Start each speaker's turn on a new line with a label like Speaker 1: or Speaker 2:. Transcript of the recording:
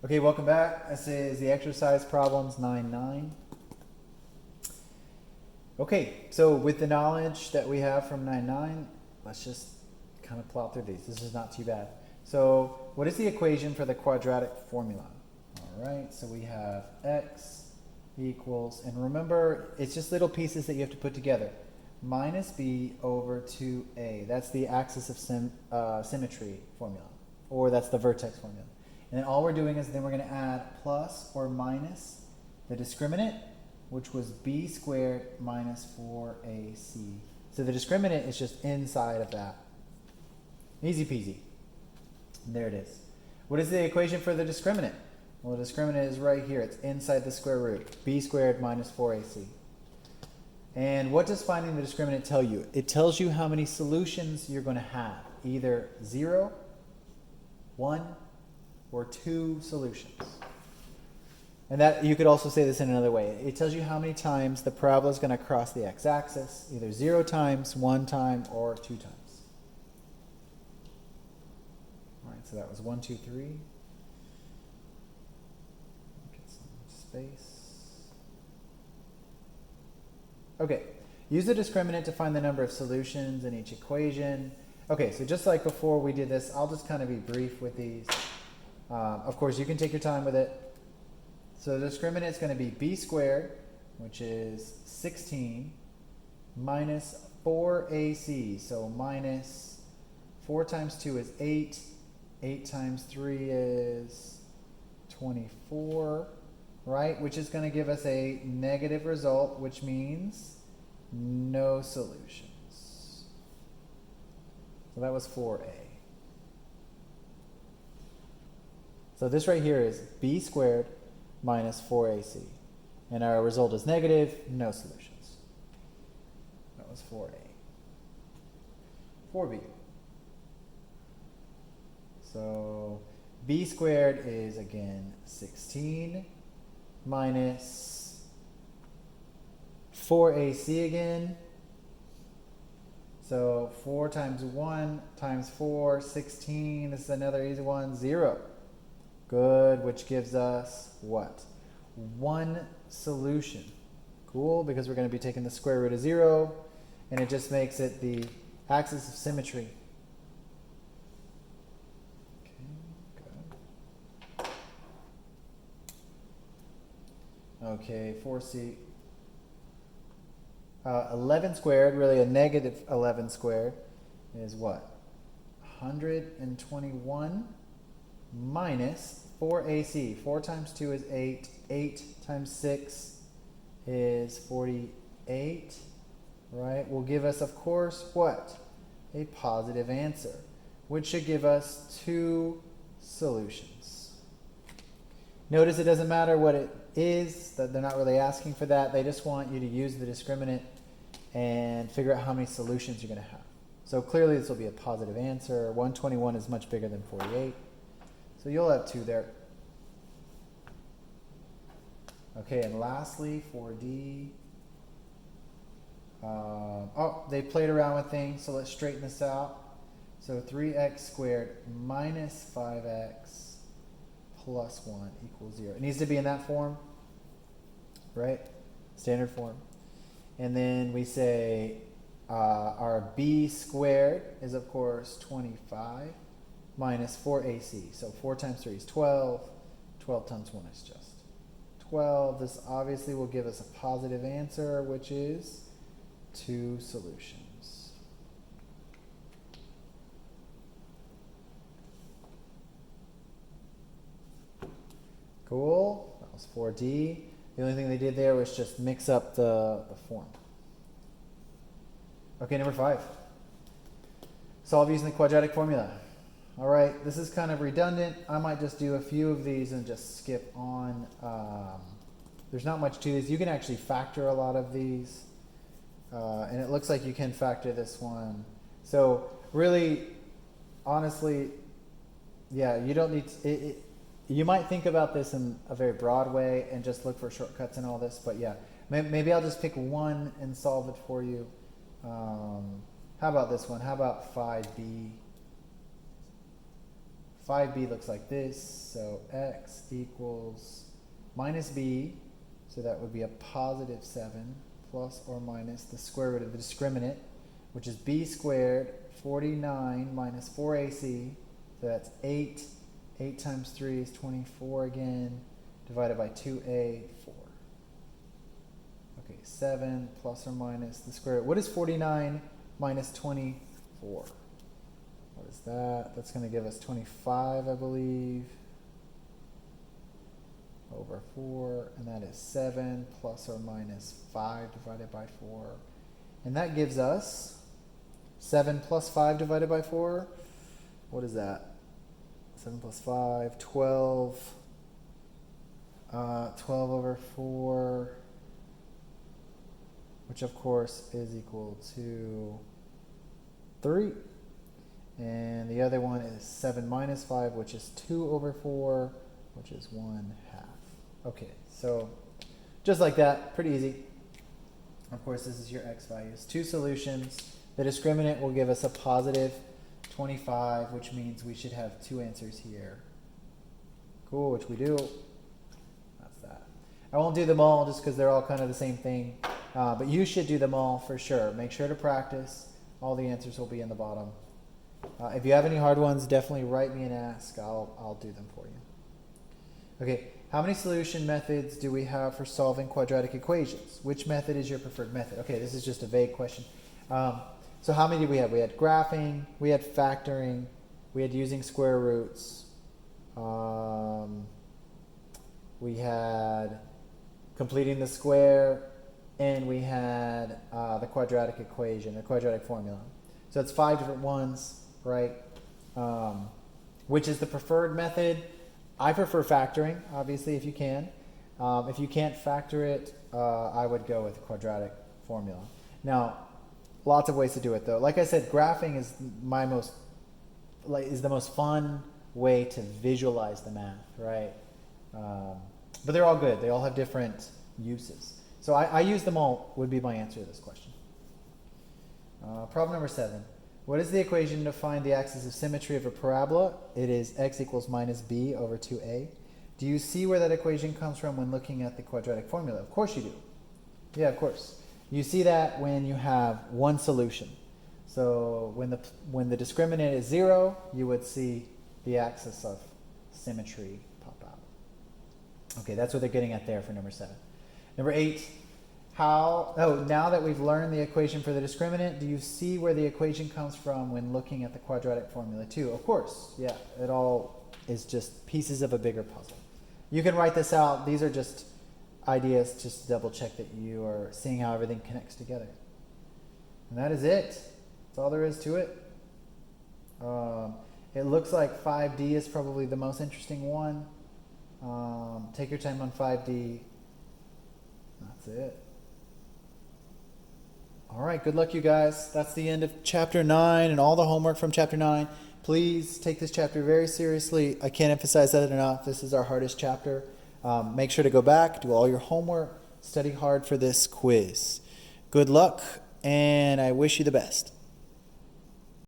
Speaker 1: Okay, welcome back. This is the exercise problems 9-9. Okay, so with the knowledge that we have from 9-9, let's just kind of plow through these. This is not too bad. So what is the equation for the quadratic formula? All right, so we have x equals, and remember, it's just little pieces that you have to put together. Minus b over 2a. That's the axis of symmetry formula, or that's the vertex formula. And then all we're doing is then we're going to add plus or minus the discriminant, which was b squared minus 4ac. So the discriminant is just inside of that. Easy peasy. And there it is. What is the equation for the discriminant? Well, the discriminant is right here. It's inside the square root. B squared minus 4ac. And what does finding the discriminant tell you? It tells you how many solutions you're going to have. Either 0, 1, or 2 solutions. And that you could also say this in another way. It tells you how many times the parabola is going to cross the x-axis, either 0 times, 1 time, or 2 times. All right, so that was 1, 2, 3. Get some space. Okay, use the discriminant to find the number of solutions in each equation. Okay, so just like before we did this, I'll just kind of be brief with these. Of course, you can take your time with it. So the discriminant is going to be b squared, which is 16, minus 4ac. So minus 4 times 2 is 8. 8 times 3 is 24, right? Which is going to give us a negative result, which means no solutions. So that was 4a. So this right here is b squared minus 4ac. And our result is negative, no solutions. That was 4a. 4b. So b squared is, again, 16 minus 4ac again. So 4 times 1 times 4, 16. This is another easy one, 0. Good, which gives us what? 1 solution. Cool, because we're going to be taking the square root of 0, and it just makes it the axis of symmetry. Okay, good. Okay, 4c. 11 squared, really a negative 11 squared, is what? 121 minus 4ac. 4 times 2 is 8. 8 times 6 is 48, right? Will give us, of course, what? A positive answer, which should give us 2 solutions. Notice it doesn't matter what it is, that they're not really asking for that. They just want you to use the discriminant and figure out how many solutions you're going to have. So clearly this will be a positive answer. 121 is much bigger than 48. So you'll have 2 there. Okay, and lastly, 4D. Oh, they played around with things, so let's straighten this out. So 3x squared minus 5x plus 1 equals 0. It needs to be in that form, right? Standard form. And then we say our b squared is, of course, 25 minus 4ac. So 4 times 3 is 12. 12 times 1 is just 12. This obviously will give us a positive answer, which is 2 solutions. Cool. That was 4D. The only thing they did there was just mix up the form. Okay, number 5. Solve using the quadratic formula. All right, this is kind of redundant. I might just do a few of these and just skip on. There's not much to these. You can actually factor a lot of these. And it looks like you can factor this one. So really, honestly, yeah, you don't need to, you might think about this in a very broad way and just look for shortcuts and all this, but yeah, maybe I'll just pick one and solve it for you. How about this one? How about 5b? 5b looks like this. So x equals minus b, so that would be a positive 7 plus or minus the square root of the discriminant, which is b squared 49 minus 4ac, so that's 8. 8 times 3 is 24 again, divided by 2a, 4. Okay, 7 plus or minus the square root. What is 49 minus 24? What is that? That's going to give us 25, I believe, over 4, and that is 7 plus or minus 5 divided by 4. And that gives us 7 plus 5 divided by 4. What is that? 7 plus 5, 12. 12 over 4, which of course is equal to 3. And the other one is 7 minus 5, which is 2 over 4, which is 1/2. Okay, so just like that, pretty easy. Of course, this is your x values. 2 solutions. The discriminant will give us a positive 25, which means we should have 2 answers here. Cool, which we do. That's that. I won't do them all just because they're all kind of the same thing, but you should do them all for sure. Make sure to practice. All the answers will be in the bottom. If you have any hard ones, definitely write me and ask. I'll do them for you. Okay, how many solution methods do we have for solving quadratic equations? Which method is your preferred method? Okay, this is just a vague question. So how many did we have? We had graphing, we had factoring, we had using square roots, we had completing the square, and we had the quadratic equation, the quadratic formula. So it's 5 different ones, right? Which is the preferred method? I prefer factoring, obviously, if you can. If you can't factor it, I would go with the quadratic formula. Now, lots of ways to do it, though. Like I said, graphing is the most fun way to visualize the math, right? But they're all good. They all have different uses. So I use them all would be my answer to this question. Problem number 7. What is the equation to find the axis of symmetry of a parabola? It is x equals minus b over 2a. Do you see where that equation comes from when looking at the quadratic formula? Of course you do. Yeah, of course. You see that when you have one solution. So when the discriminant is 0, you would see the axis of symmetry pop out. Okay, that's what they're getting at there for number 7. Number 8, now that we've learned the equation for the discriminant, do you see where the equation comes from when looking at the quadratic formula too? Of course, yeah, it all is just pieces of a bigger puzzle. You can write this out. These are just ideas just to double check that you are seeing how everything connects together. And that is it. That's all there is to it. It looks like 5D is probably the most interesting one. Take your time on 5D. That's it. All right, good luck, you guys. That's the end of chapter 9 and all the homework from chapter 9. Please take this chapter very seriously. I can't emphasize that enough. This is our hardest chapter. Make sure to go back, do all your homework, study hard for this quiz. Good luck, and I wish you the best.